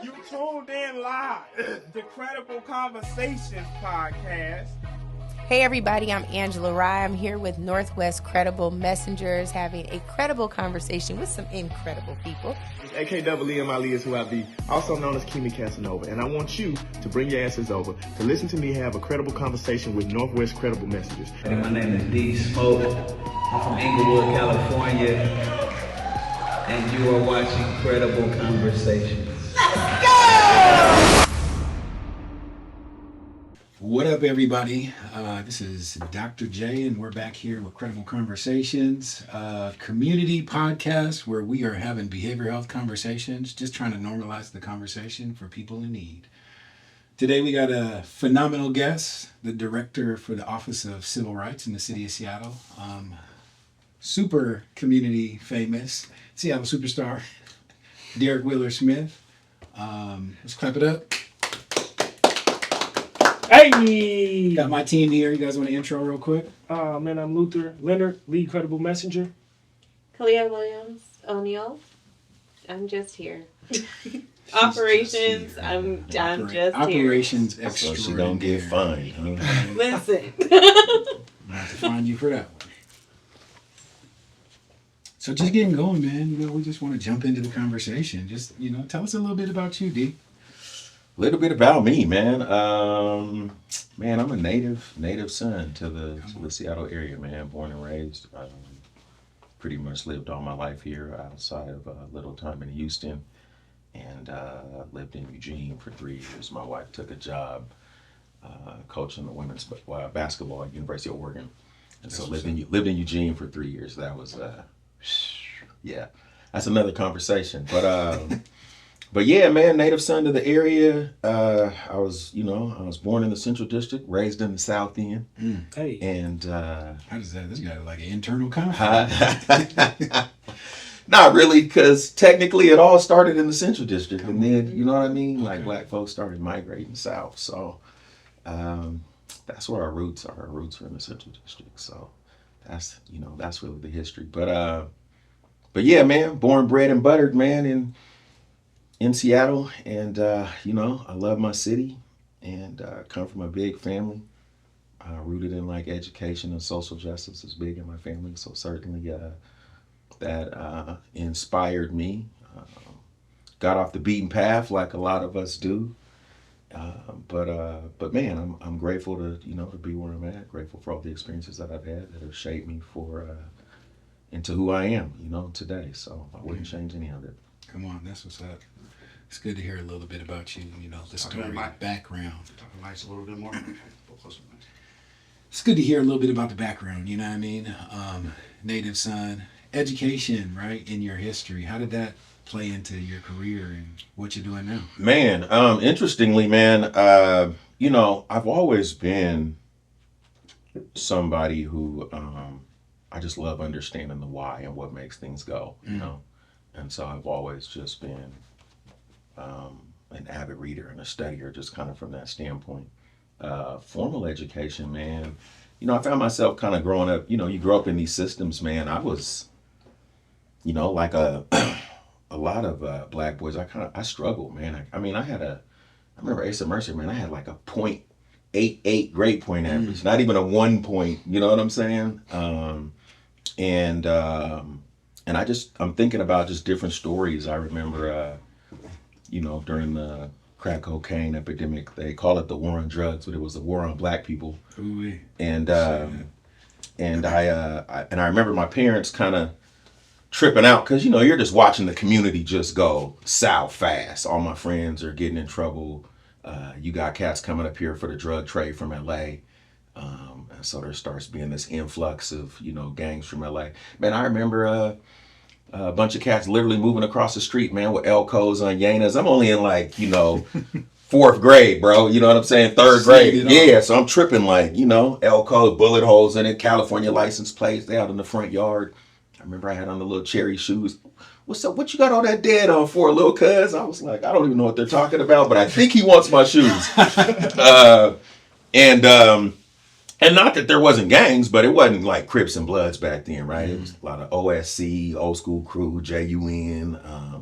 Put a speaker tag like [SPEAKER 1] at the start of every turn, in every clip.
[SPEAKER 1] You tuned in live to Credible Conversations podcast.
[SPEAKER 2] Hey everybody, I'm Angela Rye. I'm here with Northwest Credible Messengers having a credible conversation with some incredible people.
[SPEAKER 3] It's AKEE Ali is who I be, also known as Kimi Casanova, and I want you to bring your asses over to listen to me have a credible conversation with Northwest Credible Messengers.
[SPEAKER 4] Hey, my name is D Smoke. I'm from Inglewood, California, and you are watching Credible Conversations.
[SPEAKER 2] Let's go!
[SPEAKER 5] What up, everybody? This is Dr. J, and we're back here with Credible Conversations, community podcast where we are having behavioral health conversations, just trying to normalize the conversation for people in need. Today we got a phenomenal guest, the director for the Office of Civil Rights in the city of Seattle, super community famous, Seattle superstar, Derrick Wheeler-Smith. Let's clap it up.
[SPEAKER 6] Hey!
[SPEAKER 5] Got my team here. You guys want to intro real quick?
[SPEAKER 6] Man, I'm Luther Leonard, lead credible messenger.
[SPEAKER 7] Kalia Williams O'Neill. I'm just here. Operations. I'm just here.
[SPEAKER 5] Operations extra.
[SPEAKER 8] So she don't get fined. Huh?
[SPEAKER 7] Listen.
[SPEAKER 5] I have to find you for that one. So just getting going, man. We just want to jump into the conversation. Just tell us a little bit about you, D.
[SPEAKER 8] A little bit about me, man. Man, I'm a native son to the Seattle area, man. Born and raised. Pretty much lived all my life here outside of a little time in Houston, and lived in Eugene for 3 years. My wife took a job coaching the women's basketball at University of Oregon, and so lived in Eugene for 3 years. That was that's another conversation, But yeah, man, native son to the area. I was born in the Central District, raised in the South End.
[SPEAKER 6] Hey.
[SPEAKER 8] And
[SPEAKER 5] how does that? This guy like an internal conflict.
[SPEAKER 8] Not really, because technically it all started in the Central District, and then you know what I mean. Like black folks started migrating south, so that's where our roots are. Our roots are in the Central District, so that's really the history. But yeah, man, born, bred, and buttered, man, in Seattle, and I love my city, and come from a big family, rooted in like education and social justice is big in my family. So certainly that inspired me. Got off the beaten path like a lot of us do, but man, I'm grateful to be where I'm at. Grateful for all the experiences that I've had that have shaped me into who I am, today. So I wouldn't change any of it.
[SPEAKER 5] Come on, that's what's up. It's good to hear a little bit about you, the story, background.
[SPEAKER 9] Talking lights a little bit more.
[SPEAKER 5] It's good to hear a little bit about the background, you know what I mean? Native son, education, right, in your history. How did that play into your career and what you're doing now?
[SPEAKER 8] Man, interestingly, man, I've always been somebody who I just love understanding the why and what makes things go, And so I've always just been an avid reader and a studier, just kind of from that standpoint. Formal education, man, I found myself kind of growing up, you grow up in these systems, man. I was, like a lot of black boys, I struggled, man. I remember Asa Mercer, man, I had like a 0.88 grade point average, not even a 1 point, you know what I'm saying? And I'm thinking about just different stories. I remember, during the crack cocaine epidemic, they call it the war on drugs, but it was the war on black people.
[SPEAKER 5] Ooh-wee.
[SPEAKER 8] And I remember my parents kind of tripping out because, you're just watching the community just go south fast. All my friends are getting in trouble. You got cats coming up here for the drug trade from LA. And so there starts being this influx of, gangs from LA. Man, I remember a bunch of cats literally moving across the street, man, with Elcos on Yenas. I'm only in fourth grade, bro. You know what I'm saying? Third grade. Yeah, so I'm tripping Elcos, bullet holes in it, California license plates. They out in the front yard. I remember I had on the little cherry shoes. What's up? What you got all that dead on for, little cuz? I was like, I don't even know what they're talking about, but I think he wants my shoes. And not that there wasn't gangs, but it wasn't like Crips and Bloods back then, right? It was a lot of OSC, old school crew, JUN.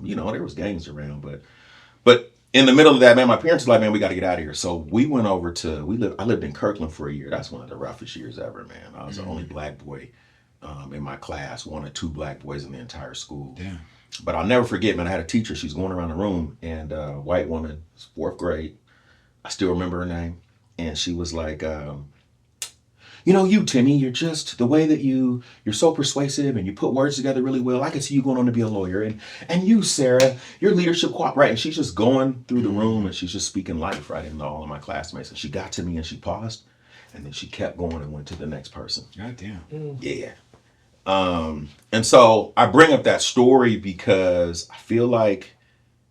[SPEAKER 8] There was gangs around, but in the middle of that, man, my parents were like, man, we got to get out of here. So we went over to, I lived in Kirkland for a year. That's one of the roughest years ever, man. I was the only black boy in my class, one or two black boys in the entire school.
[SPEAKER 5] Damn.
[SPEAKER 8] But I'll never forget, man, I had a teacher. She's going around the room, and a white woman, fourth grade. I still remember her name. And she was like, you, Timmy, you're just the way that you're so persuasive and you put words together really well. I can see you going on to be a lawyer. And you, Sarah, your leadership right. And she's just going through the room and she's just speaking life right into all of my classmates. And she got to me and she paused and then she kept going and went to the next person.
[SPEAKER 5] God damn.
[SPEAKER 8] Yeah. And so I bring up that story because I feel like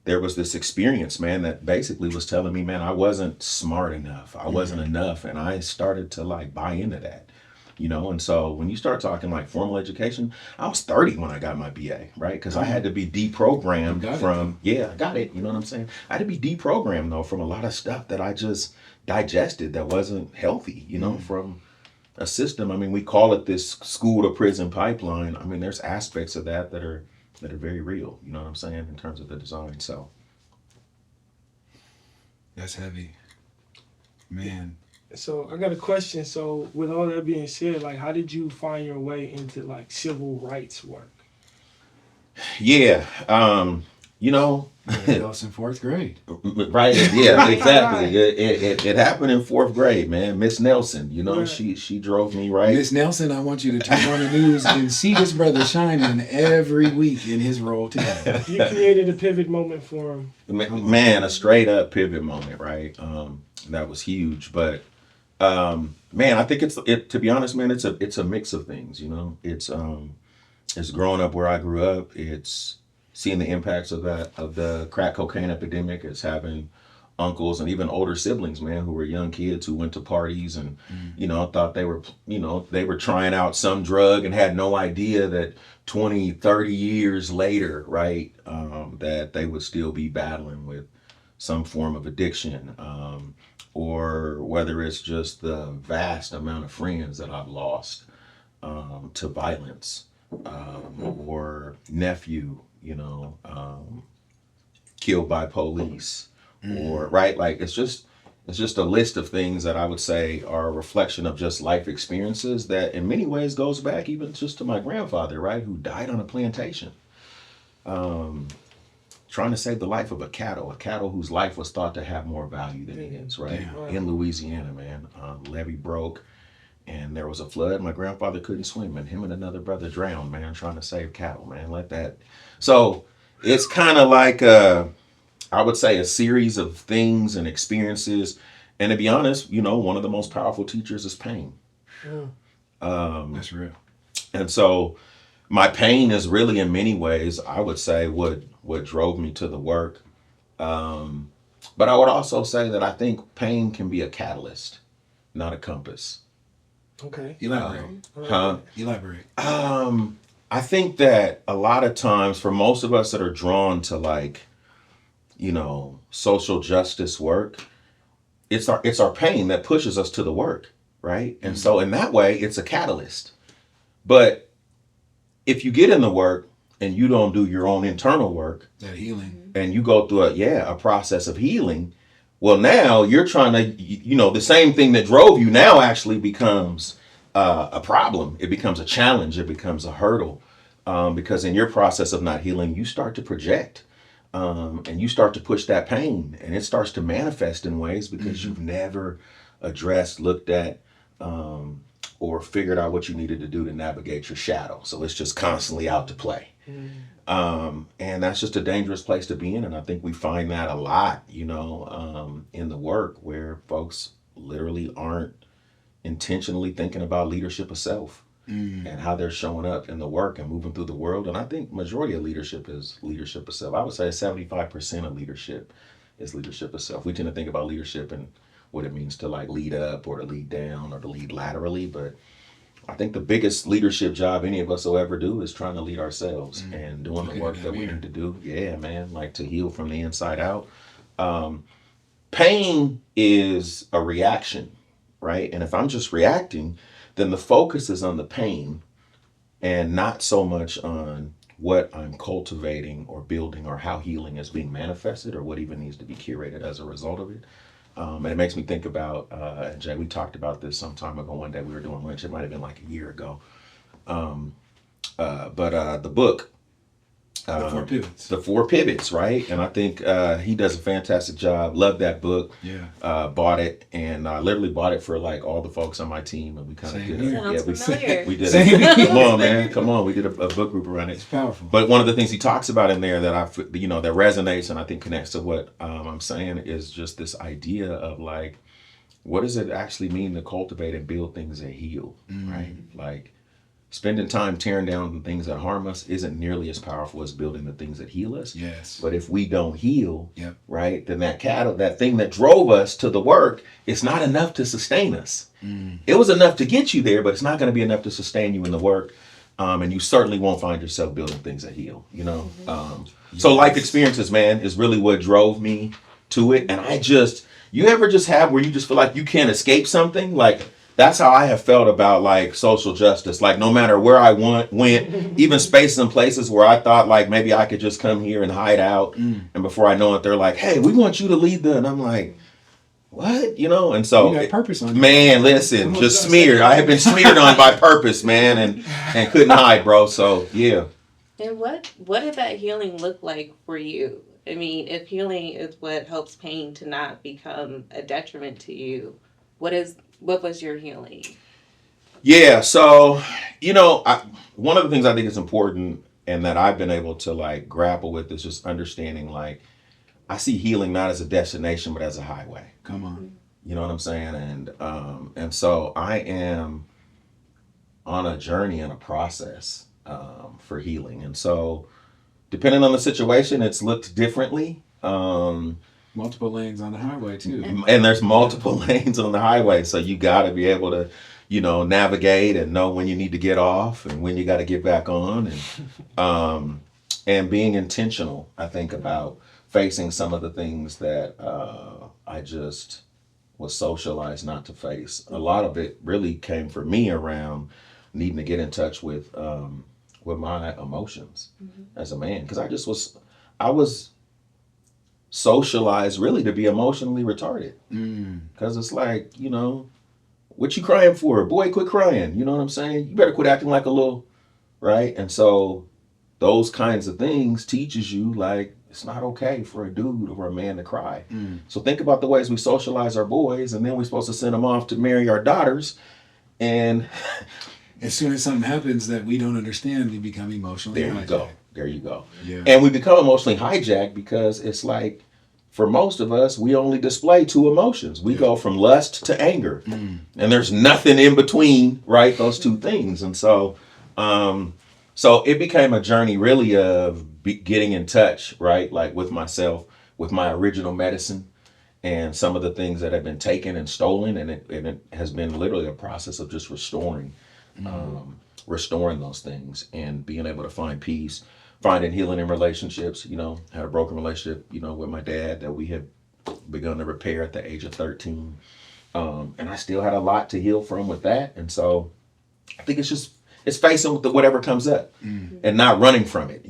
[SPEAKER 8] there was this experience, man, that basically was telling me, man, I wasn't smart enough. I wasn't enough. And I started to like buy into that, And so when you start talking like formal education, I was 30 when I got my BA, right? Because I had to be deprogrammed from, I got it. You know what I'm saying? I had to be deprogrammed though from a lot of stuff that I just digested that wasn't healthy, from a system. I mean, we call it this school to prison pipeline. I mean, there's aspects of that are very real, you know what I'm saying, in terms of the design. So
[SPEAKER 5] that's heavy, man.
[SPEAKER 6] So I got a question. So with all that being said, like, how did you find your way into like civil rights work?
[SPEAKER 8] Yeah,
[SPEAKER 5] Else in fourth grade.
[SPEAKER 8] Right? Yeah, exactly. It happened in fourth grade, man. Miss Nelson,
[SPEAKER 6] Right.
[SPEAKER 8] she drove me right.
[SPEAKER 5] Miss Nelson, I want you to turn on the news and see this brother shining every week in his role together.
[SPEAKER 6] You created a pivot moment for him.
[SPEAKER 8] Man, a straight up pivot moment, right? That was huge. But man, I think to be honest, man, it's a mix of things, It's growing up where I grew up. It's seeing the impacts of the crack cocaine epidemic. It's having uncles and even older siblings, man, who were young kids who went to parties and, thought they were trying out some drug and had no idea that 20, 30 years later, right, that they would still be battling with some form of addiction, or whether it's just the vast amount of friends that I've lost to violence, or nephew, killed by police, or right, like it's just a list of things that I would say are a reflection of just life experiences that in many ways goes back even just to my grandfather, right, who died on a plantation, trying to save the life of a cattle whose life was thought to have more value than his, right?
[SPEAKER 5] Damn.
[SPEAKER 8] In Louisiana, man. Levee broke and there was a flood. My grandfather couldn't swim and him and another brother drowned, man, trying to save cattle, man. So it's kind of like, I would say, a series of things and experiences. And to be honest, one of the most powerful teachers is pain.
[SPEAKER 5] That's real.
[SPEAKER 8] And so my pain is really, in many ways, I would say, what drove me to the work. But I would also say that I think pain can be a catalyst, not a compass.
[SPEAKER 6] Okay.
[SPEAKER 5] Elaborate. Elaborate.
[SPEAKER 8] I think that a lot of times for most of us that are drawn to like, social justice work, it's our pain that pushes us to the work, right? And so in that way, it's a catalyst. But if you get in the work and you don't do your own internal work,
[SPEAKER 5] That healing.
[SPEAKER 8] and you go through a process of healing, well, now you're trying to, the same thing that drove you now actually becomes a problem. It becomes a challenge. It becomes a hurdle, because in your process of not healing, you start to project, and you start to push that pain, and it starts to manifest in ways because you've never addressed, looked at, or figured out what you needed to do to navigate your shadow. So it's just constantly out to play. And that's just a dangerous place to be in. And I think we find that a lot, in the work where folks literally aren't intentionally thinking about leadership of self and how they're showing up in the work and moving through the world. And I think majority of leadership is leadership of self. I would say 75% of leadership is leadership of self. We tend to think about leadership and what it means to like lead up or to lead down or to lead laterally, but I think the biggest leadership job any of us will ever do is trying to lead ourselves and doing the work that we need to do. Yeah, man, like to heal from the inside out. Pain is a reaction, right? And if I'm just reacting, then the focus is on the pain and not so much on what I'm cultivating or building, or how healing is being manifested, or what even needs to be curated as a result of it. And it makes me think about, and Jay, we talked about this some time ago. One day we were doing lunch. It might have been like a year ago. But the book,
[SPEAKER 5] The Four Pivots.
[SPEAKER 8] The Four Pivots, right? And I think he does a fantastic job. Love that book.
[SPEAKER 5] Yeah.
[SPEAKER 8] Bought it, and I literally bought it for like all the folks on my team, and we kind of
[SPEAKER 5] Same
[SPEAKER 8] did
[SPEAKER 5] here.
[SPEAKER 7] Sounds familiar.
[SPEAKER 8] we did
[SPEAKER 5] Same
[SPEAKER 8] it.
[SPEAKER 5] here.
[SPEAKER 8] Come on, man. Come on. We did a book group around
[SPEAKER 5] It's
[SPEAKER 8] it.
[SPEAKER 5] powerful.
[SPEAKER 8] But one of the things he talks about in there that that resonates and I think connects to what I'm saying is just this idea of like, what does it actually mean to cultivate and build things that heal, right? Like, spending time tearing down the things that harm us isn't nearly as powerful as building the things that heal us.
[SPEAKER 5] Yes.
[SPEAKER 8] But if we don't heal,
[SPEAKER 5] Yep.
[SPEAKER 8] right, then that thing that drove us to the work, it's not enough to sustain us. It was enough to get you there, but it's not going to be enough to sustain you in the work. And you certainly won't find yourself building things that heal, you know? So life experiences, man, is really what drove me to it. And you ever just have where you just feel like you can't escape something? Like, that's how I have felt about like social justice. Like, no matter where I went, even spaces and places where I thought like maybe I could just come here and hide out. And before I know it, they're like, hey, we want you to lead and I'm like, what? You know? And so,
[SPEAKER 5] You got purpose on you.
[SPEAKER 8] man, listen, just smeared. I have been smeared on by purpose, man, and couldn't hide, bro. So, yeah.
[SPEAKER 7] And what did that healing look like for you? I mean, if healing is what helps pain to not become a detriment to you, what was your healing?
[SPEAKER 8] Yeah, so, one of the things I think is important and that I've been able to like grapple with is just understanding like, I see healing not as a destination, but as a highway.
[SPEAKER 5] Come on.
[SPEAKER 8] You know what I'm saying? And so I am on a journey and a process for healing. And so depending on the situation, it's looked differently.
[SPEAKER 5] Multiple lanes on the highway too.
[SPEAKER 8] And there's multiple lanes on the highway. So you got to be able to, navigate and know when you need to get off and when you got to get back on. And being intentional, I think, about facing some of the things that I just was socialized not to face. A lot of it really came for me around needing to get in touch with my emotions as a man. Because I was socialized really to be emotionally retarded. Because it's like, what you crying for? Boy, quit crying. You know what I'm saying? You better quit acting like a little, right? And so those kinds of things teaches you like, it's not okay for a dude or a man to cry. So think about the ways we socialize our boys, and then we're supposed to send them off to marry our daughters. And
[SPEAKER 5] as soon as something happens that we don't understand, we become emotionally hijacked.
[SPEAKER 8] There you go.
[SPEAKER 5] Yeah.
[SPEAKER 8] And we become emotionally hijacked because it's like, for most of us, we only display two emotions. We go from lust to anger. And there's nothing in between, right? Those two things. And so, so it became a journey really of getting in touch, right? Like with myself, with my original medicine and some of the things that have been taken and stolen. And it has been literally a process of just restoring those things and being able to find peace, finding healing in relationships. Had a broken relationship, with my dad that we had begun to repair at the age of 13. And I still had a lot to heal from with that. And so I think it's facing with whatever comes up and not running from it,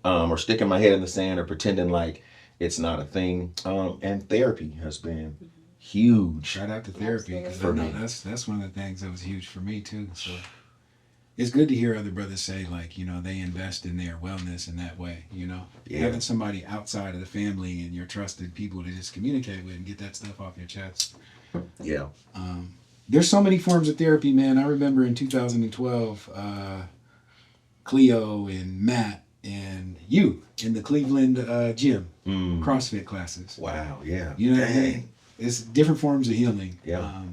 [SPEAKER 8] or sticking my head in the sand or pretending like it's not a thing. And therapy has been huge.
[SPEAKER 5] Shout out to therapy, because
[SPEAKER 8] For me.
[SPEAKER 5] that's one of the things that was huge for me too. So it's good to hear other brothers say like, they invest in their wellness in that way,
[SPEAKER 8] Yeah.
[SPEAKER 5] Having somebody outside of the family and your trusted people to just communicate with and get that stuff off your chest.
[SPEAKER 8] Yeah.
[SPEAKER 5] There's so many forms of therapy, man. I remember in 2012, Cleo and Matt and you in the Cleveland gym, CrossFit classes.
[SPEAKER 8] Wow. Yeah.
[SPEAKER 5] You know what I mean? It's different forms of healing.
[SPEAKER 8] Yeah.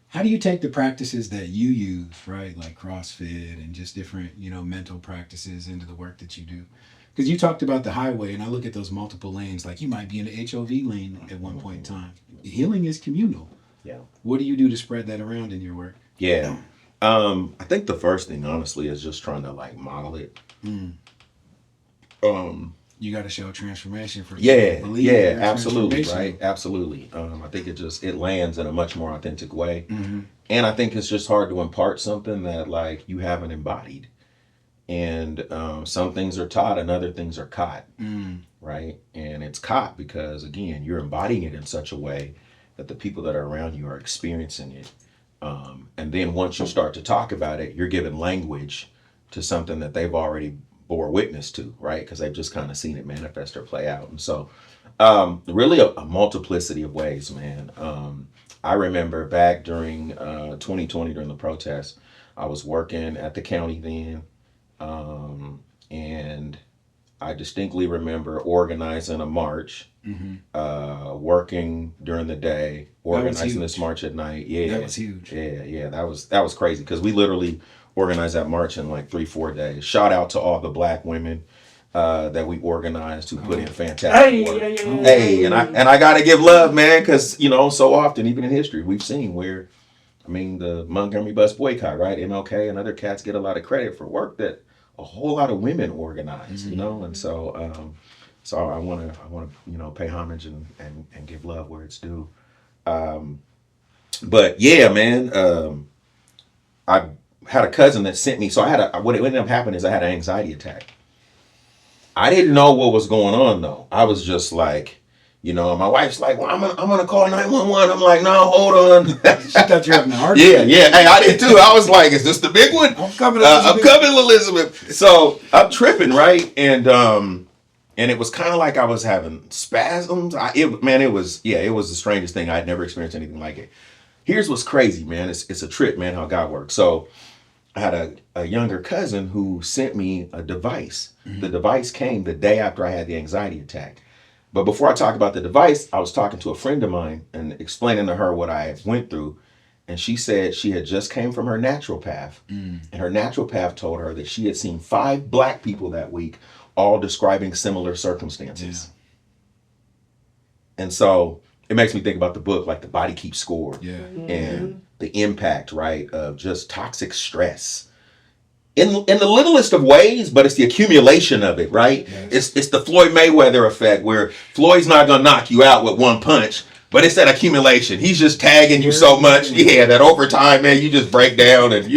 [SPEAKER 5] How do you take the practices that you use, right, like CrossFit and just different, mental practices into the work that you do? Because you talked about the highway, and I look at those multiple lanes. Like, you might be in the HOV lane at one point in time. Healing is communal.
[SPEAKER 8] Yeah.
[SPEAKER 5] What do you do to spread that around in your work?
[SPEAKER 8] Yeah. I think the first thing, honestly, is just trying to like model it.
[SPEAKER 5] You got to show transformation for
[SPEAKER 8] Yeah,
[SPEAKER 5] people to believe in your
[SPEAKER 8] absolutely,
[SPEAKER 5] transformation.
[SPEAKER 8] right? Absolutely. I think it lands in a much more authentic way. And I think it's just hard to impart something that like you haven't embodied. And some things are taught and other things are caught, right? And it's caught because, again, you're embodying it in such a way that the people that are around you are experiencing it. And then once you start to talk about it, you're giving language to something that they've already bore witness to, right? Because they've just kind of seen it manifest or play out. And so really a multiplicity of ways, man. I remember back during 2020, during the protests, I was working at the county then. And I distinctly remember organizing a march, working during the day, organizing this march at night. Yeah,
[SPEAKER 5] that was huge.
[SPEAKER 8] Yeah, that was crazy because we literally organized that march in like 3-4 days. Shout out to all the Black women that we organized who put in fantastic work. Hey, and I gotta give love, man, because so often, even in history, we've seen where, I mean, the Montgomery bus boycott, right? MLK and other cats get a lot of credit for work that a whole lot of women organize, and so I want to pay homage and give love where it's due. But yeah, man, I had a cousin that sent me. So what ended up happening is I had an anxiety attack. I didn't know what was going on though. I was just like, my wife's like, well, I'm gonna call 911. I'm like, no, hold on.
[SPEAKER 5] She thought you were having a heart attack.
[SPEAKER 8] Yeah. Hey, I did too. I was like, is this the big one? I'm coming, Elizabeth. So I'm tripping, right? And it was kind of like I was having spasms. It was the strangest thing. I'd never experienced anything like it. Here's what's crazy, man. It's a trip, man, how God works. So I had a younger cousin who sent me a device. The device came the day after I had the anxiety attack. But before I talk about the device, I was talking to a friend of mine and explaining to her what I went through. And she said she had just came from her naturopath. And her naturopath told her that she had seen 5 Black people that week, all describing similar circumstances. Yeah. And so it makes me think about the book, like The Body Keeps Score.
[SPEAKER 5] Yeah.
[SPEAKER 8] And the impact, right, of just toxic stress. In the littlest of ways, but it's the accumulation of it, right? Yes. It's the Floyd Mayweather effect, where Floyd's not gonna knock you out with one punch, but it's that accumulation. He's just tagging you so much, that over time, man, you just break down, and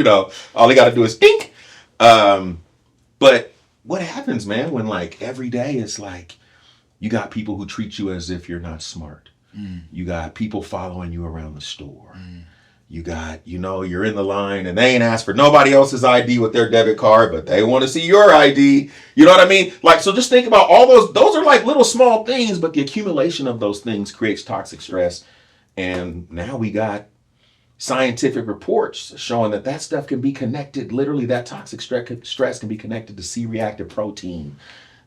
[SPEAKER 8] all you got to do is think. But what happens, man, when like every day is like you got people who treat you as if you're not smart. You got people following you around the store. You got, you're in the line and they ain't asked for nobody else's ID with their debit card, but they want to see your ID. You know what I mean? Like, so just think about all those are like little small things, but the accumulation of those things creates toxic stress. And now we got scientific reports showing that stuff can be connected. Literally, that toxic stress can be connected to C-reactive protein,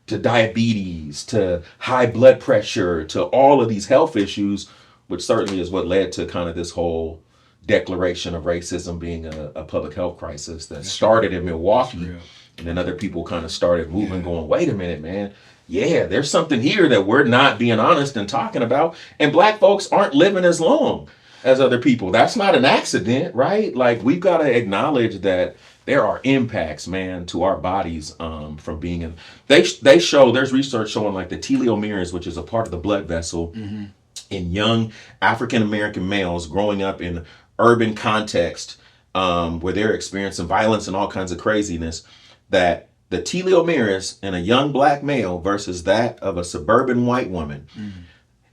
[SPEAKER 8] to diabetes, to high blood pressure, to all of these health issues, which certainly is what led to kind of this whole declaration of racism being a public health crisis that started in Milwaukee. And then other people kind of started moving, going, wait a minute, man. Yeah, there's something here that we're not being honest and talking about. And Black folks aren't living as long as other people. That's not an accident, right? Like, we've got to acknowledge that there are impacts, man, to our bodies from being in. They show, there's research showing like the telomeres, which is a part of the blood vessel in young African-American males growing up in urban context where they're experiencing violence and all kinds of craziness, that the telomeres in a young Black male versus that of a suburban white woman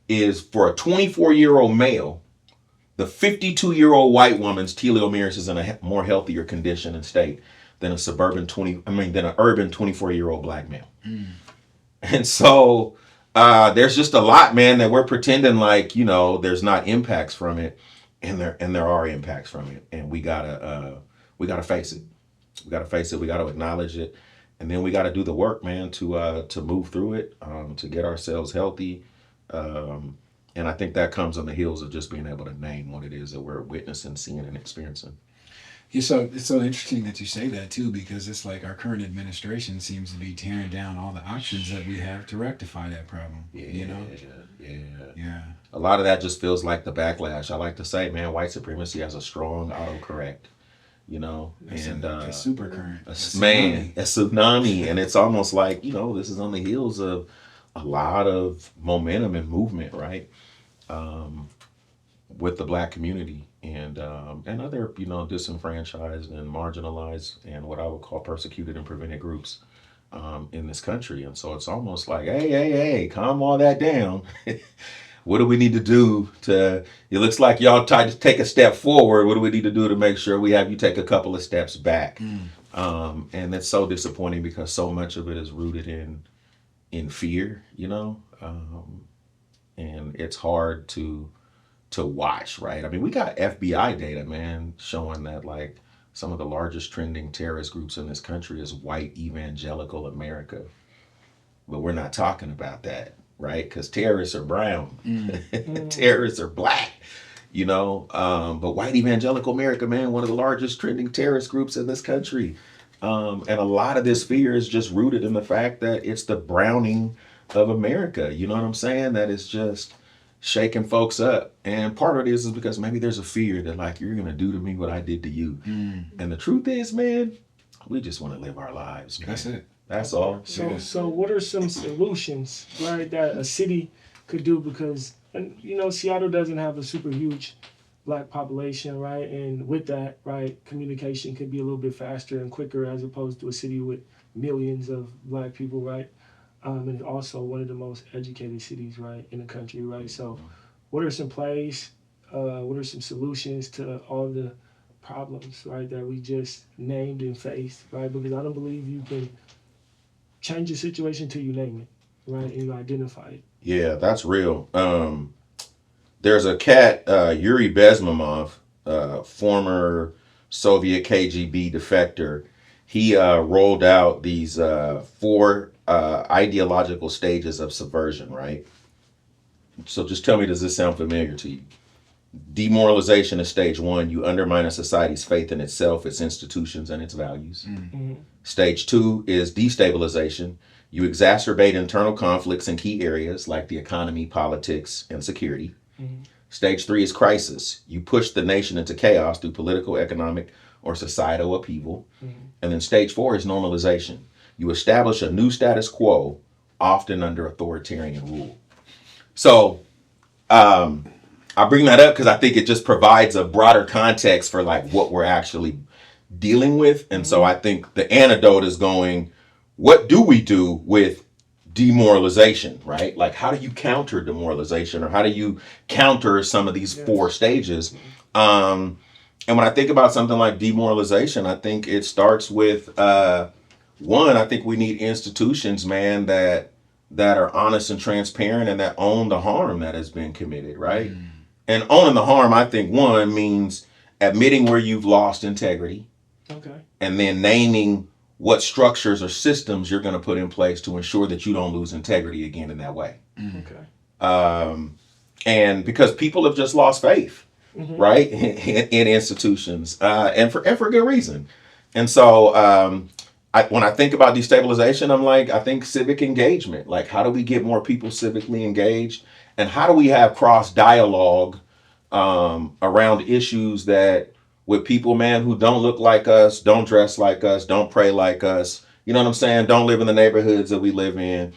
[SPEAKER 8] is, for a 24-year-old male, the 52-year-old white woman's telomeres is in a more healthier condition and state than an urban 24-year-old Black male. And so there's just a lot, man, that we're pretending like, there's not impacts from it. And there are impacts from it, and we gotta face it. We gotta face it. We gotta acknowledge it, and then we gotta do the work, man, to move through it, to get ourselves healthy. And I think that comes on the heels of just being able to name what it is that we're witnessing, seeing, and experiencing.
[SPEAKER 5] Yeah, so it's so interesting that you say that too, because it's like our current administration seems to be tearing down all the options that we have to rectify that problem. Yeah.
[SPEAKER 8] A lot of that just feels like the backlash. I like to say, man, white supremacy has a strong autocorrect,
[SPEAKER 5] a super current.
[SPEAKER 8] A tsunami. And it's almost like, this is on the heels of a lot of momentum and movement, right? with the Black community and other, disenfranchised and marginalized and what I would call persecuted and prevented groups in this country. And so it's almost like, hey, calm all that down. What do we need to do it looks like y'all tried to take a step forward. What do we need to do to make sure we have you take a couple of steps back? And that's so disappointing because so much of it is rooted in fear, and it's hard to watch, right? I mean, we got FBI data, man, showing that like some of the largest trending terrorist groups in this country is white evangelical America. But we're not talking about that, right? Because terrorists are brown, terrorists are black, but white evangelical America, man, one of the largest trending terrorist groups in this country. And a lot of this fear is just rooted in the fact that it's the browning of America. You know what I'm saying? That is just shaking folks up. And part of this is because maybe there's a fear that like, you're going to do to me what I did to you. And the truth is, man, we just want to live our lives, man.
[SPEAKER 5] That's it.
[SPEAKER 8] That's all.
[SPEAKER 6] So what are some solutions, right, that a city could do? Because, Seattle doesn't have a super huge Black population, right? And with that, right, communication could be a little bit faster and quicker as opposed to a city with millions of Black people, right? And also one of the most educated cities, right, in the country, right? So what are some plays, what are some solutions to all the problems, right, that we just named and faced, right? Because I don't believe you can change the situation till you name it, right, and you identify it.
[SPEAKER 8] Yeah, that's real. There's a cat, Yuri Bezmemov, former Soviet KGB defector. He rolled out these 4 ideological stages of subversion, right? So just tell me, does this sound familiar to you? Demoralization is stage 1. You undermine a society's faith in itself, its institutions, and its values. Stage 2 is destabilization. You exacerbate internal conflicts in key areas like the economy, politics, and security. Stage 3 is crisis. You push the nation into chaos through political, economic, or societal upheaval. And then stage 4 is normalization. You establish a new status quo, often under authoritarian rule. So I bring that up because I think it just provides a broader context for like what we're actually dealing with. And so I think the antidote is going, what do we do with demoralization, right? Like, how do you counter demoralization, or how do you counter some of these 4 stages? And when I think about something like demoralization, I think it starts with, one, I think we need institutions, man, that are honest and transparent and that own the harm that has been committed, right? And owning the harm, I think, one, means admitting where you've lost integrity.
[SPEAKER 6] Okay.
[SPEAKER 8] And then naming what structures or systems you're going to put in place to ensure that you don't lose integrity again in that way.
[SPEAKER 6] Okay.
[SPEAKER 8] And because people have just lost faith, right, in institutions, and for good reason. And so when I think about destabilization, I think civic engagement. Like, how do we get more people civically engaged? And how do we have cross dialogue around issues that with people, man, who don't look like us, don't dress like us, don't pray like us, you know what I'm saying? Don't live in the neighborhoods that we live in.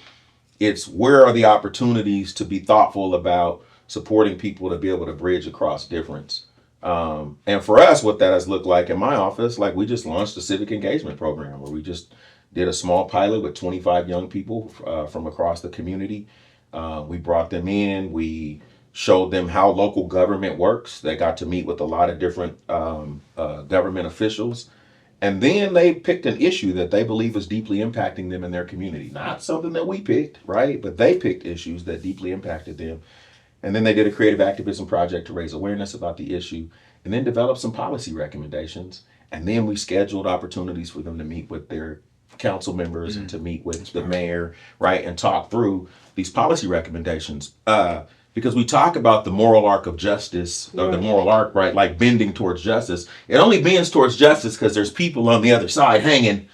[SPEAKER 8] It's where are the opportunities to be thoughtful about supporting people to be able to bridge across difference. And for us, what that has looked like in my office, like we just launched a civic engagement program where we just did a small pilot with 25 young people from across the community. We brought them in. We showed them how local government works. They got to meet with a lot of different government officials. And then they picked an issue that they believe is deeply impacting them in their community. Not something that we picked, right? But they picked issues that deeply impacted them. And then they did a creative activism project to raise awareness about the issue and then develop some policy recommendations. And then we scheduled opportunities for them to meet with their council members and to meet with the mayor, right? And talk through these policy recommendations. Because we talk about the moral arc of justice, or the moral arc, right? Like bending towards justice. It only bends towards justice because there's people on the other side hanging,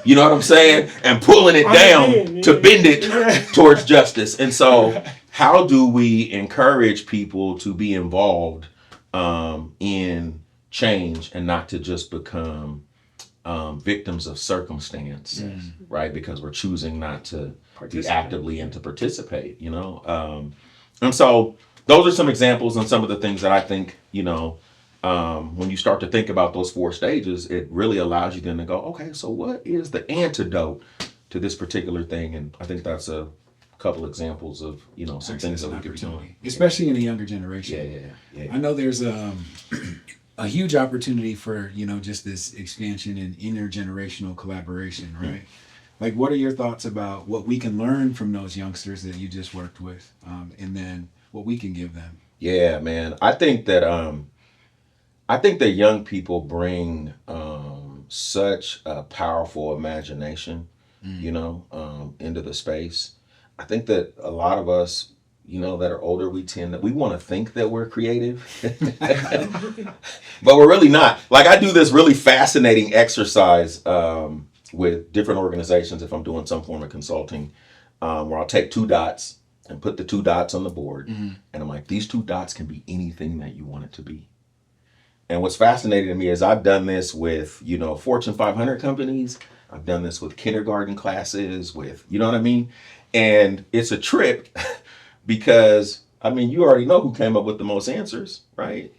[SPEAKER 8] you know what I'm saying? And pulling it down to bend it towards justice. And so how do we encourage people to be involved in change and not to just become victims of circumstance, right? Because we're choosing not to be actively and to participate, you know? And so those are some examples and some of the things that I think, when you start to think about those 4 stages, it really allows you then to go, okay, so what is the antidote to this particular thing? And I think that's a couple examples of, some things that we could be doing.
[SPEAKER 5] Especially in the younger generation.
[SPEAKER 8] Yeah.
[SPEAKER 5] I know there's a huge opportunity for, just this expansion in intergenerational collaboration, right? Like, what are your thoughts about what we can learn from those youngsters that you just worked with, and then what we can give them?
[SPEAKER 8] Yeah, man. I think that young people bring such a powerful imagination, into the space. I think that a lot of us, that are older, we want to think that we're creative, but we're really not. Like, I do this really fascinating exercise with different organizations if I'm doing some form of consulting, where I'll take 2 dots and put the 2 dots on the board. And I'm like, these 2 dots can be anything that you want it to be. And what's fascinating to me is I've done this with, Fortune 500 companies. I've done this with kindergarten classes, with, you know what I mean? And it's a trip because, you already know who came up with the most answers, right?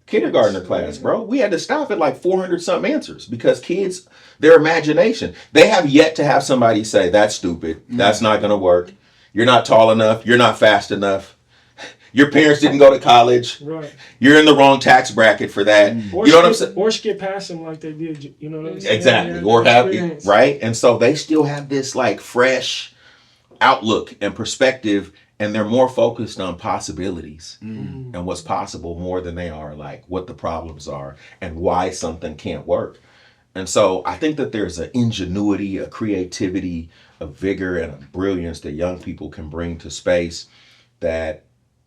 [SPEAKER 8] Kindergartner class, bro. We had to stop at like 400 something answers because kids, their imagination, they have yet to have somebody say, that's stupid. That's not going to work. You're not tall enough. You're not fast enough. Your parents didn't go to college.
[SPEAKER 6] Right.
[SPEAKER 8] You're in the wrong tax bracket for that.
[SPEAKER 6] Or
[SPEAKER 8] you know what I'm saying?
[SPEAKER 6] Or skip past them like they did. You know what I'm saying?
[SPEAKER 8] Exactly. Or have, right? And so they still have this like fresh outlook and perspective, and they're more focused on possibilities and what's possible more than they are like what the problems are and why something can't work. And so I think that there's an ingenuity, a creativity, a vigor, and a brilliance that young people can bring to space that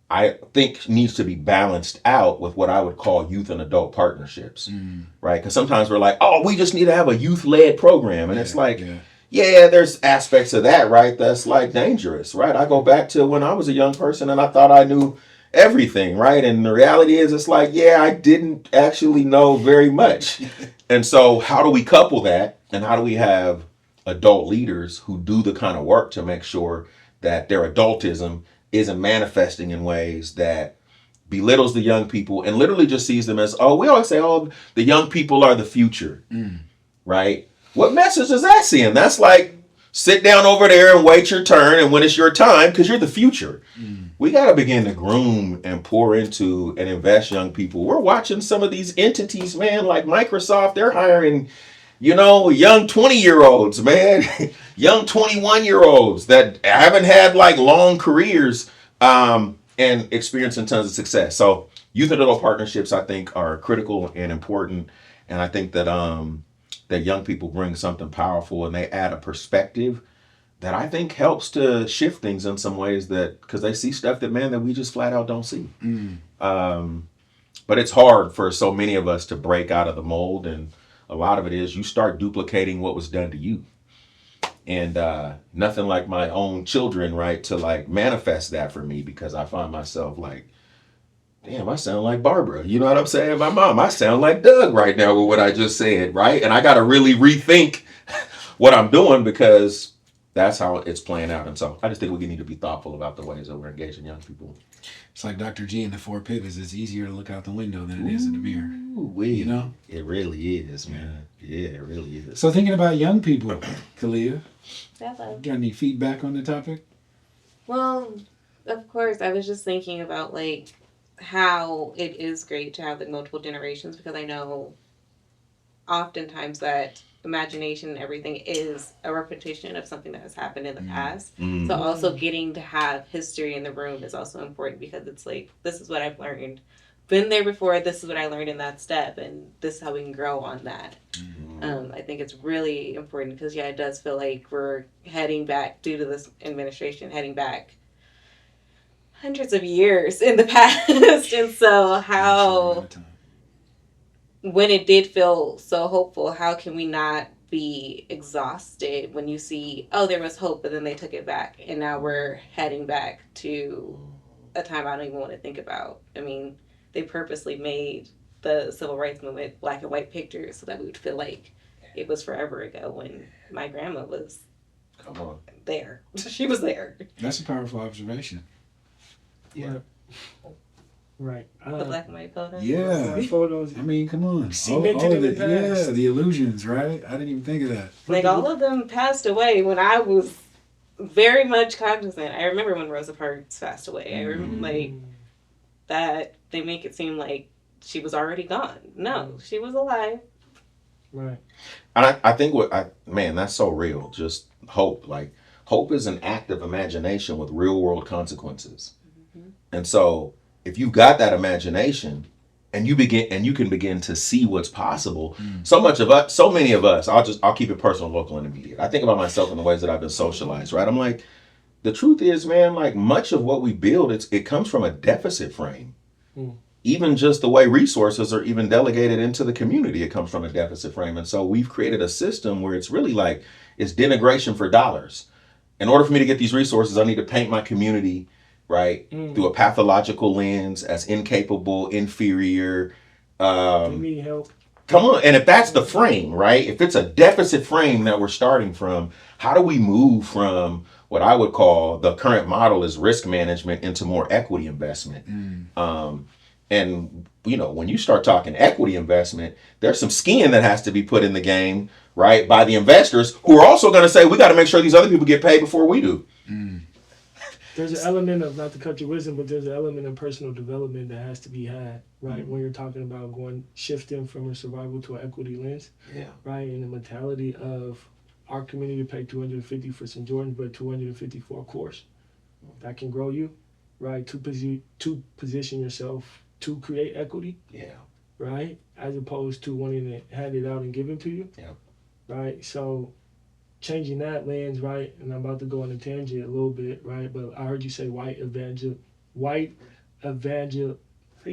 [SPEAKER 8] I think needs to be balanced out with what I would call youth and adult partnerships, right? Because sometimes we're like, oh, we just need to have a youth-led program. And it's like, yeah, there's aspects of that, right? That's like dangerous, right? I go back to when I was a young person and I thought I knew everything, right? And the reality is it's like, yeah, I didn't actually know very much. And so how do we couple that? And how do we have adult leaders who do the kind of work to make sure that their adultism isn't manifesting in ways that belittles the young people and literally just sees them as, we always say, the young people are the future, right? What message does that send? That's like, sit down over there and wait your turn, and when it's your time, because you're the future. We got to begin to groom and pour into and invest young people. We're watching some of these entities, man, like Microsoft, they're hiring, young 20-year-olds, man, young 21-year-olds that haven't had like long careers and experiencing tons of success. So youth and adult partnerships, I think, are critical and important. And I think that that young people bring something powerful and they add a perspective that I think helps to shift things in some ways, that because they see stuff that we just flat out don't see. But it's hard for so many of us to break out of the mold, and a lot of it is you start duplicating what was done to you. And nothing like my own children, right, to like manifest that for me, because I find myself like, damn, I sound like Barbara. You know what I'm saying? My mom, I sound like Doug right now with what I just said, right? And I got to really rethink what I'm doing because that's how it's playing out. And so I just think we need to be thoughtful about the ways that we're engaging young people.
[SPEAKER 5] It's like Dr. G in the 4 Pivots. It's easier to look out the window than it is in the mirror.
[SPEAKER 8] You know? It really is, man. Yeah, it really is.
[SPEAKER 5] So thinking about young people, Kalia,
[SPEAKER 7] Hello.
[SPEAKER 5] got any feedback on the topic?
[SPEAKER 7] Well, of course, I was just thinking about like how it is great to have the multiple generations, because I know oftentimes that imagination and everything is a repetition of something that has happened in the past. So also getting to have history in the room is also important, because it's like, this is what I've learned. Been there before, this is what I learned in that step, and this is how we can grow on that. I think it's really important because, it does feel like we're heading back, due to this administration, heading back hundreds of years in the past. And so how, when it did feel so hopeful, how can we not be exhausted when you see, there was hope, but then they took it back, and now we're heading back to a time I don't even want to think about. I mean, they purposely made the civil rights movement black and white pictures so that we would feel like it was forever ago, when my grandma was there. She was there.
[SPEAKER 5] That's a powerful observation.
[SPEAKER 8] Yeah.
[SPEAKER 6] Right.
[SPEAKER 7] The black and white photos.
[SPEAKER 5] Yeah.
[SPEAKER 6] Photos.
[SPEAKER 5] I mean, come on.
[SPEAKER 6] Cemented
[SPEAKER 5] all
[SPEAKER 6] in
[SPEAKER 5] of
[SPEAKER 6] the past.
[SPEAKER 5] Yeah, the illusions, right? I didn't even think of that.
[SPEAKER 7] Like, all of them passed away when I was very much cognizant. I remember when Rosa Parks passed away. I remember, like, that they make it seem like she was already gone. No, she was alive.
[SPEAKER 6] Right.
[SPEAKER 8] And I think that's so real. Just hope. Like, hope is an act of imagination with real world consequences. And so if you've got that imagination and you can begin to see what's possible, so many of us, I'll keep it personal, local, and immediate. I think about myself in the ways that I've been socialized, right? I'm like, the truth is, man, like, much of what we build, it comes from a deficit frame. Even just the way resources are even delegated into the community, it comes from a deficit frame. And so we've created a system where it's really like, it's denigration for dollars. In order for me to get these resources, I need to paint my community, right, through a pathological lens as incapable, inferior.
[SPEAKER 6] You need help.
[SPEAKER 8] Come on. And if that's the frame, right, if it's a deficit frame that we're starting from, how do we move from what I would call the current model is risk management into more equity investment? And, you know, when you start talking equity investment, there's some skin that has to be put in the game, right, by the investors who are also going to say, we got to make sure these other people get paid before we do.
[SPEAKER 6] There's an element of, not to cut your wisdom, but there's an element of personal development that has to be had, right? When you're talking about shifting from a survival to an equity lens, right? And the mentality of our community paid $250 for St. Jordan, but $250 for a course. That can grow you, right? To position yourself to create equity, right? As opposed to wanting to hand it out and give it to you, right? So changing that lens, right? And I'm about to go on a tangent a little bit, right? But I heard you say white evangel. You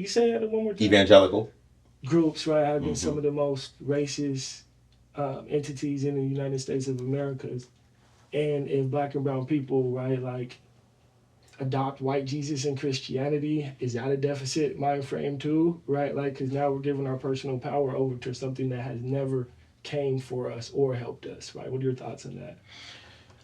[SPEAKER 6] say that one more time?
[SPEAKER 8] Evangelical
[SPEAKER 6] Groups, right? Have been some of the most racist entities in the United States of America. And if black and brown people, right, like, adopt white Jesus and Christianity, is that a deficit mind frame too, right? Like, because now we're giving our personal power over to something that has never came for us or helped us, right? What are your thoughts on that?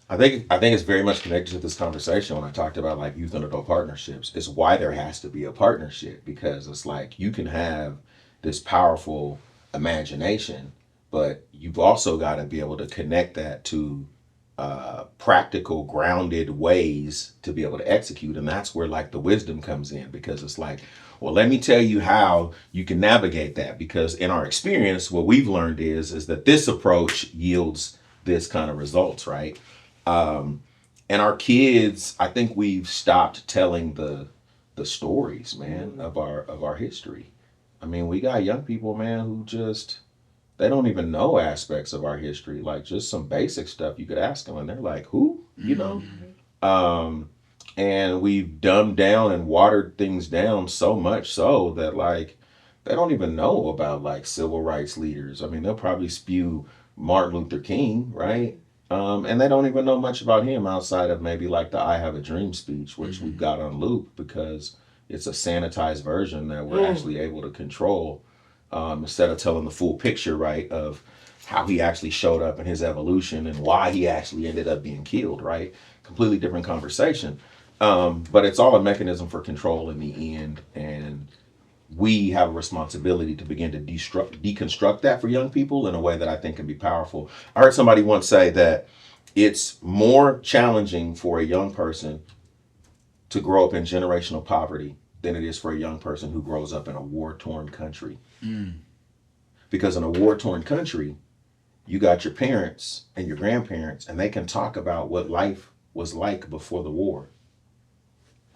[SPEAKER 8] I think it's very much connected to this conversation when I talked about, like, youth and adult partnerships. It's why there has to be a partnership, because it's like you can have this powerful imagination, but you've also got to be able to connect that to practical, grounded ways to be able to execute. And that's where, like, the wisdom comes in, because it's like, well, let me tell you how you can navigate that, because in our experience, what we've learned is that this approach yields this kind of results, right? And our kids, I think we've stopped telling the stories, man, of our history. I mean, we got young people, man, who just, they don't even know aspects of our history, like just some basic stuff you could ask them, and they're like, who? You know? And we've dumbed down and watered things down so much so that, like, they don't even know about, like, civil rights leaders. I mean, they'll probably spew Martin Luther King, right? And they don't even know much about him outside of maybe, like, the I Have a Dream speech, which we've got on loop because it's a sanitized version that we're actually able to control, instead of telling the full picture, right, of how he actually showed up in his evolution and why he actually ended up being killed, right? Completely different conversation. But it's all a mechanism for control in the end. And we have a responsibility to begin to deconstruct that for young people in a way that I think can be powerful. I heard somebody once say that it's more challenging for a young person to grow up in generational poverty than it is for a young person who grows up in a war-torn country. Because in a war-torn country, you got your parents and your grandparents, and they can talk about what life was like before the war.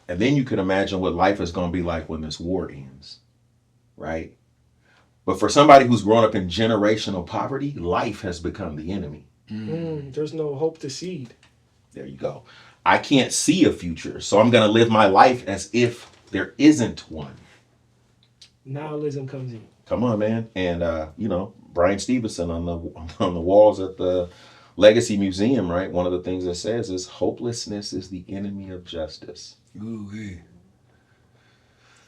[SPEAKER 8] And then you can imagine what life is going to be like when this war ends, right? But for somebody who's grown up in generational poverty, life has become the enemy.
[SPEAKER 6] There's no hope to seed.
[SPEAKER 8] There you go. I can't see a future, so I'm going to live my life as if there isn't one.
[SPEAKER 6] Nihilism comes in.
[SPEAKER 8] Come on, man. And, Brian Stevenson on the walls at the Legacy Museum, right? One of the things it says is hopelessness is the enemy of justice.
[SPEAKER 5] Ooh, hey.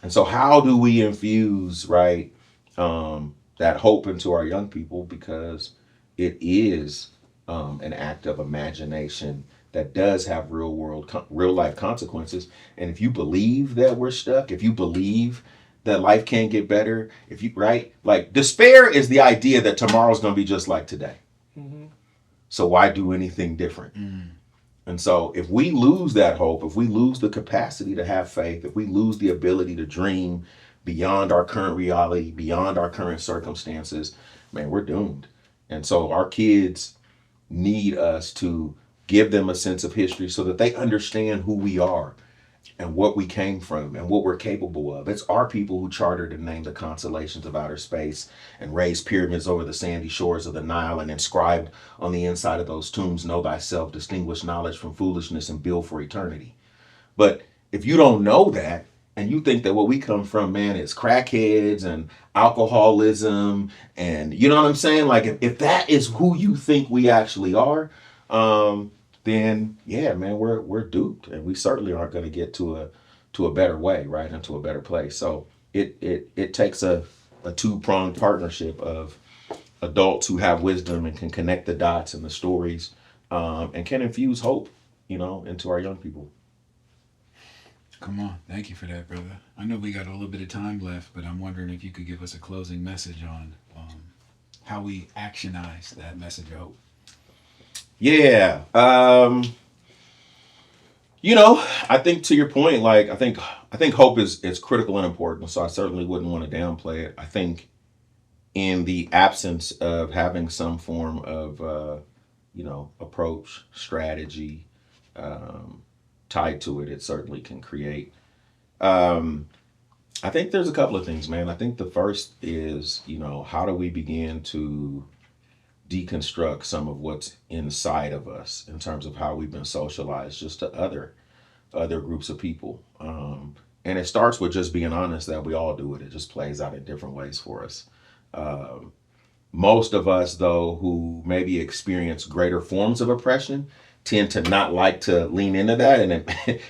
[SPEAKER 8] And so how do we infuse, right, that hope into our young people? Because it is an act of imagination that does have real life consequences. And if you believe that we're stuck, if you believe that life can't get better, if you, right? Like, despair is the idea that tomorrow's going to be just like today.
[SPEAKER 6] Mm-hmm.
[SPEAKER 8] So why do anything different? And so if we lose that hope, if we lose the capacity to have faith, if we lose the ability to dream beyond our current reality, beyond our current circumstances, man, we're doomed. And so our kids need us to give them a sense of history so that they understand who we are and what we came from and what we're capable of. It's our people who chartered and named the constellations of outer space and raised pyramids over the sandy shores of the Nile and inscribed on the inside of those tombs, know thyself, distinguish knowledge from foolishness and build for eternity. But if you don't know that, and you think that what we come from, man, is crackheads and alcoholism, and you know what I'm saying? Like, if that is who you think we actually are, then yeah, man, we're duped, and we certainly aren't going to get to a better way, right, and to a better place. So it takes a two-pronged partnership of adults who have wisdom and can connect the dots and the stories, and can infuse hope, into our young people.
[SPEAKER 5] Come on. Thank you for that, brother. I know we got a little bit of time left, but I'm wondering if you could give us a closing message on how we actionize that message of hope.
[SPEAKER 8] Yeah. I think to your point, like, I think hope is critical and important. So I certainly wouldn't want to downplay it. I think in the absence of having some form of, approach, strategy, tied to it, it certainly can create. I think there's a couple of things, man. I think the first is, how do we begin to deconstruct some of what's inside of us in terms of how we've been socialized just to other groups of people. And it starts with just being honest that we all do it. It just plays out in different ways for us. Most of us, though, who maybe experience greater forms of oppression tend to not like to lean into that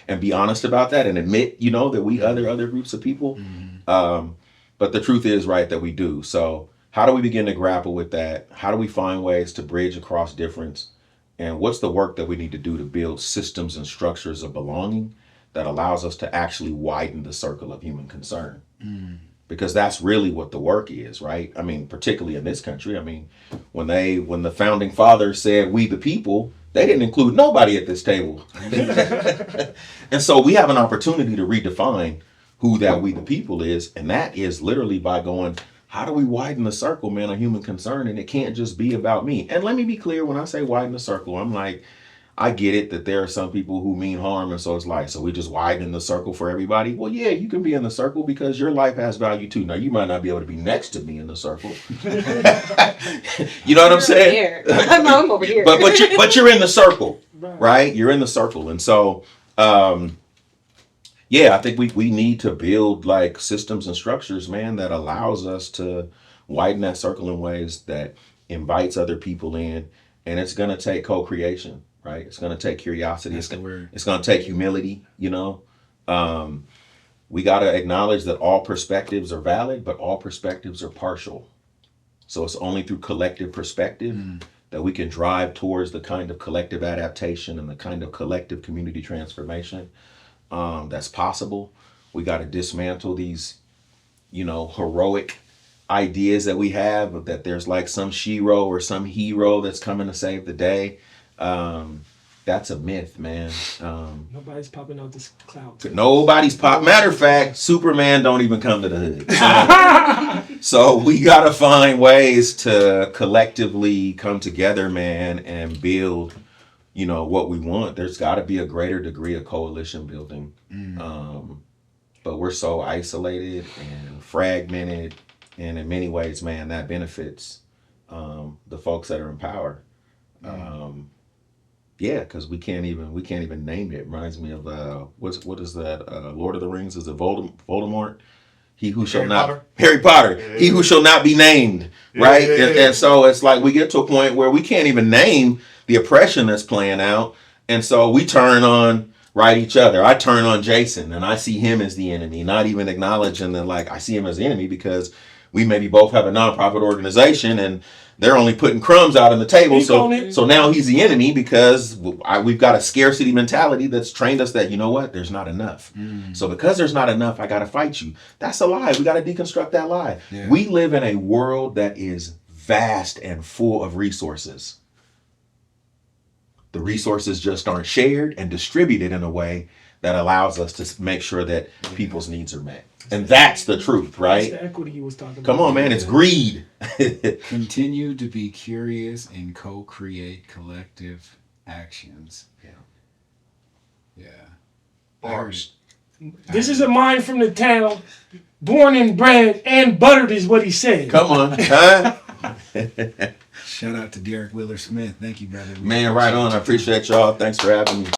[SPEAKER 8] and be honest about that and admit, that we other groups of people. Mm-hmm. But the truth is, right, that we do. So how do we begin to grapple with that? How do we find ways to bridge across difference? And what's the work that we need to do to build systems and structures of belonging that allows us to actually widen the circle of human concern? Because that's really what the work is, right? I mean, particularly in this country. I mean, when the founding fathers said, "We the people," they didn't include nobody at this table. And so we have an opportunity to redefine who that we the people is. And that is literally by going, how do we widen the circle, man, of human concern? And it can't just be about me. And let me be clear, when I say widen the circle, I'm like, I get it that there are some people who mean harm. And so it's like, so we just widen the circle for everybody. Well, yeah, you can be in the circle because your life has value too. Now, you might not be able to be next to me in the circle. You know what I'm saying?
[SPEAKER 7] I'm over here.
[SPEAKER 8] But you're in the circle, right? You're in the circle. And so, I think we need to build like systems and structures, man, that allows us to widen that circle in ways that invites other people in. And it's going to take co-creation. Right, it's going to take curiosity. It's going to take humility. We got to acknowledge that all perspectives are valid, but all perspectives are partial. So it's only through collective perspective that we can drive towards the kind of collective adaptation and the kind of collective community transformation that's possible. We got to dismantle these, heroic ideas that we have, that there's like some shero or some hero that's coming to save the day. That's a myth, man.
[SPEAKER 6] Nobody's popping out this cloud.
[SPEAKER 8] Matter of fact, Superman don't even come to the hood. So we gotta find ways to collectively come together, man, and build, what we want. There's got to be a greater degree of coalition building. But we're so isolated and fragmented, and in many ways, man, that benefits the folks that are in power. Because we can't even name it. Reminds me of what is that? Lord of the Rings, is it Voldemort? He who shall not Harry Potter. Yeah. He who shall not be named. Right? Yeah. And so it's like we get to a point where we can't even name the oppression that's playing out, and so we turn on each other. I turn on Jason and I see him as the enemy, not even acknowledging that like I see him as the enemy because we maybe both have a nonprofit organization and they're only putting crumbs out on the table. So now he's the enemy because we've got a scarcity mentality that's trained us that, you know what, there's not enough. So because there's not enough, I got to fight you. That's a lie. We got to deconstruct that lie. Yeah. We live in a world that is vast and full of resources. The resources just aren't shared and distributed in a way that allows us to make sure that people's needs are met. And that's the truth, right?
[SPEAKER 6] That's the equity he was talking about.
[SPEAKER 8] Come on, man. It's greed.
[SPEAKER 5] Continue to be curious and co-create collective actions. Yeah.
[SPEAKER 9] Bars.
[SPEAKER 6] This is a mind from the town, born and bred and buttered is what he said.
[SPEAKER 8] Come on. Huh?
[SPEAKER 5] Shout out to Derrick Wheeler-Smith. Thank you, brother.
[SPEAKER 8] Man, right on. I appreciate y'all. Thanks for having me.